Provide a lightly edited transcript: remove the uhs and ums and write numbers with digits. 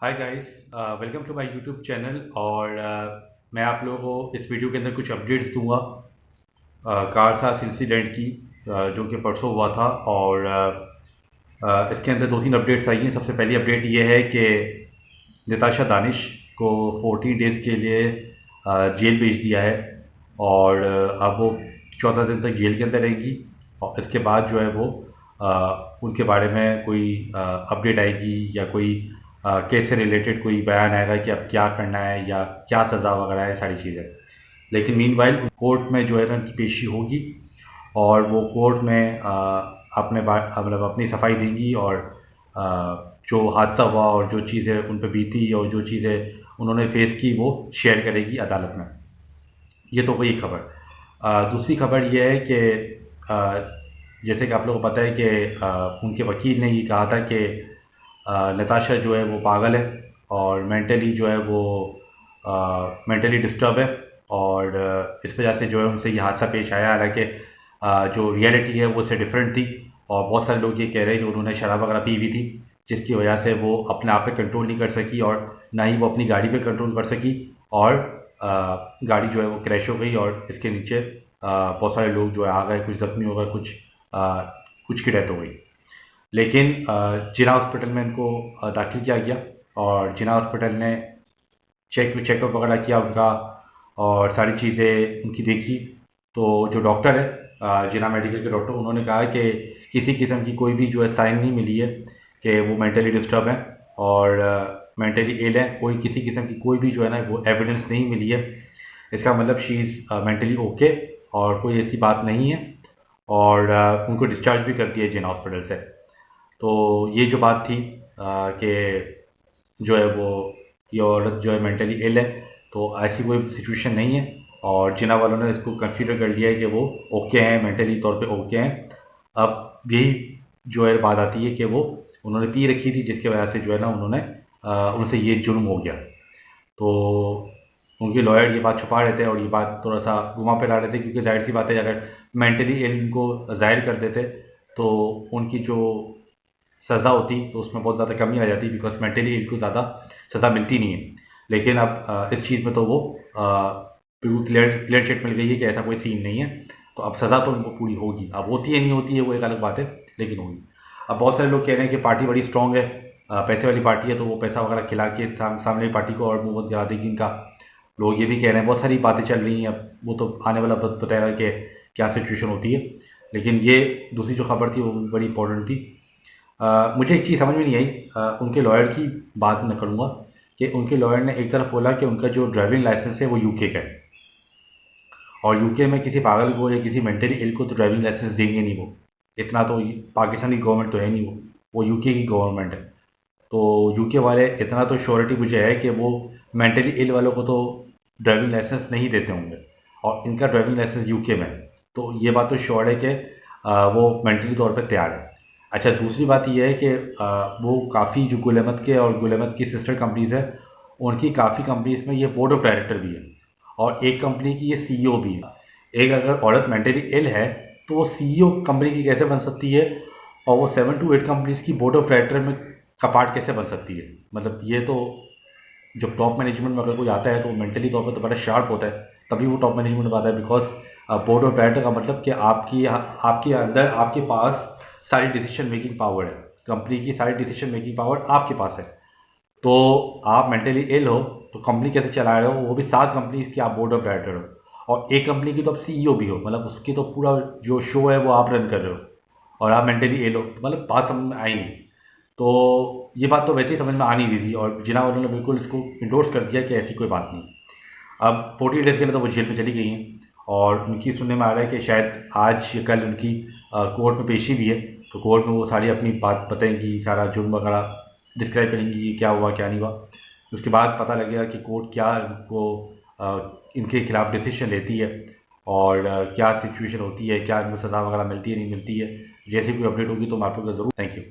Hi guys, welcome to my YouTube channel. और मैं आप लोगों को इस वीडियो के अंदर कुछ अपडेट्स दूंगा कारसास इंसिडेंट की, जो कि परसों हुआ था। और इसके अंदर दो तीन अपडेट्स आई हैं। सबसे पहली अपडेट ये है कि नताशा दानिश को 14 डेज़ के लिए जेल भेज दिया है। और अब वो 14 दिन तक जेल के अंदर रहेंगी। और इसके बाद जो है वो उनके बारे में कोई अपडेट आएगी या कोई केस से रिलेटेड कोई बयान आएगा कि अब क्या करना है या क्या सज़ा वगैरह है, सारी चीज़ें। लेकिन मीनवाइल कोर्ट में जो है ना उनकी पेशी होगी और वो कोर्ट में अपने मतलब अपनी सफाई देंगी। और जो हादसा हुआ और जो चीज़ें उन पर बीती और जो चीज़ें उन्होंने फेस की वो शेयर करेगी अदालत में। ये तो वही खबर। दूसरी खबर ये है कि जैसे कि आप लोगों को पता है कि उनके वकील ने ये कहा था कि नताशा जो है वो पागल है और मेंटली जो है वो मेंटली डिस्टर्ब है। और इस वजह से जो है उनसे ये हादसा पेश आया। हालांकि जो रियलिटी है वो उससे डिफरेंट थी। और बहुत सारे लोग ये कह रहे हैं कि उन्होंने शराब वगैरह पी हुई थी, जिसकी वजह से वो अपने आप पे कंट्रोल नहीं कर सकी और ना ही वो अपनी गाड़ी पे कंट्रोल कर सकी। और गाड़ी जो है वो क्रैश हो गई और इसके नीचे बहुत सारे लोग जो है आ गए, कुछ ज़ख्मी हो गए, कुछ की डेथ हो गई। लेकिन जिना हॉस्पिटल में इनको दाखिल किया गया और जिना हॉस्पिटल ने चेकअप वगैरह किया उनका और सारी चीज़ें उनकी देखी। तो जो डॉक्टर है जिना मेडिकल के डॉक्टर, उन्होंने कहा कि किसी किस्म की कोई भी जो है साइन नहीं मिली है कि वो मेंटली डिस्टर्ब है और मेंटली इल है। कोई किसी किस्म की कोई भी जो है ना वो एविडेंस नहीं मिली है। इसका मतलब शी इज़ मेंटली ओके और कोई ऐसी बात नहीं है। और उनको डिस्चार्ज भी कर दिया जिना हॉस्पिटल से। तो ये जो बात थी कि जो है वो ये औरत जो है मेंटली इल है, तो ऐसी कोई सिचुएशन नहीं है। और जिना वालों ने इसको कंसीडर कर लिया है कि वो ओके हैं, मेंटली तौर पे ओके हैं। अब यही जो है बात आती है कि वो उन्होंने पी रखी थी, जिसकी वजह से जो है ना उन्होंने उनसे ये जुर्म हो गया। तो उनके लॉयर ये बात छुपा रहे थे और ये बात थोड़ा सा घुमा फिरा रहे थे, क्योंकि जाहिर सी बात है अगर मेंटली इल इनको जाहिर कर देते तो उनकी जो सज़ा होती तो उसमें बहुत ज़्यादा कमी आ जाती, बिकॉज मेंटली इनको ज़्यादा सज़ा मिलती नहीं है। लेकिन अब इस चीज़ में तो वो बिल्कुल क्लियर चिट मिल गई है कि ऐसा कोई सीन नहीं है। तो अब सज़ा तो उनको पूरी होगी। अब होती है नहीं होती है वो एक अलग बात है, लेकिन होगी। अब बहुत सारे लोग कह रहे हैं कि पार्टी बड़ी स्ट्रॉन्ग है, पैसे वाली पार्टी है, तो वो पैसा वगैरह खिला के सामने वाली पार्टी को और मुँह गिरा देगी इनका। लोग ये भी कह रहे हैं, बहुत सारी बातें चल रही हैं। अब वो तो आने वाला वक्त बताएगा कि क्या सिचुएशन होती है। लेकिन ये दूसरी जो खबर थी वो बड़ी इंपॉर्टेंट थी। मुझे एक चीज़ समझ में नहीं आई। उनके लॉयर की बात मैं करूँगा कि उनके लॉयर ने एक तरफ बोला कि उनका जो ड्राइविंग लाइसेंस है वो यूके का है और यूके में किसी पागल को या किसी मेंटली इल को तो ड्राइविंग लाइसेंस देंगे नहीं वो। इतना तो पाकिस्तानी गवर्नमेंट तो है नहीं, वो यूके की गवर्नमेंट है। तो यूके वाले इतना तो श्योरिटी मुझे है कि वो मेंटली इल वालों को तो ड्राइविंग लाइसेंस नहीं देते होंगे और इनका ड्राइविंग लाइसेंस यूके में है। तो ये बात तो श्योर है कि वो मेंटली तौर पर तैयार है। अच्छा, दूसरी बात ये है कि वो काफ़ी जो गुल अहमद के और गुल अहमद की सिस्टर कंपनीज़ है, उनकी काफ़ी कंपनीज़ में ये बोर्ड ऑफ डायरेक्टर भी है और एक कंपनी की ये सीईओ भी है। एक अगर औरत मेंटली इल है तो वो सीईओ कंपनी की कैसे बन सकती है और वो 7 to 8 कंपनीज़ की बोर्ड ऑफ डायरेक्टर में का पार्ट कैसे बन सकती है? मतलब ये तो जब टॉप मैनेजमेंट में अगर कोई आता है तो मेंटली तौर पर तो बड़ा शार्प होता है, तभी वो टॉप मैनेजमेंट में आता है। बिकॉज बोर्ड ऑफ डायरेक्टर का मतलब कि आपके अंदर आपके पास सारी डिसीजन मेकिंग पावर है, कंपनी की सारी डिसीजन मेकिंग पावर आपके पास है। तो आप मेंटली इल हो तो कंपनी कैसे चला रहे हो, वो भी 7 कंपनी की आप बोर्ड ऑफ डायरेक्टर हो और एक कंपनी की तो आप सीईओ भी हो, मतलब उसकी तो पूरा जो शो है वो आप रन कर रहे हो और आप मेंटली इल हो, तो मतलब बात समझ में आई नहीं। तो ये बात तो वैसे ही समझ में आ नहीं रही थी और जिना उन्होंने बिल्कुल इसको इंडोर्स कर दिया कि ऐसी कोई बात नहीं। अब 40 डेज़ के लिए तो वो जेल में चली गई हैं और उनकी सुनने में आ रहा है कि शायद आज या कल उनकी कोर्ट में पेशी भी है। तो कोर्ट में वो सारी अपनी बात बताएंगी, सारा जुर्म वगैरह डिस्क्राइब करेंगी कि क्या हुआ क्या नहीं हुआ। उसके बाद पता लगेगा कि कोर्ट क्या इनको इनके खिलाफ डिसीजन लेती है और क्या सिचुएशन होती है, क्या इनको सज़ा वगैरह मिलती है नहीं मिलती है। जैसे कोई अपडेट होगी तो मैं आप लोग को ज़रूर। Thank you.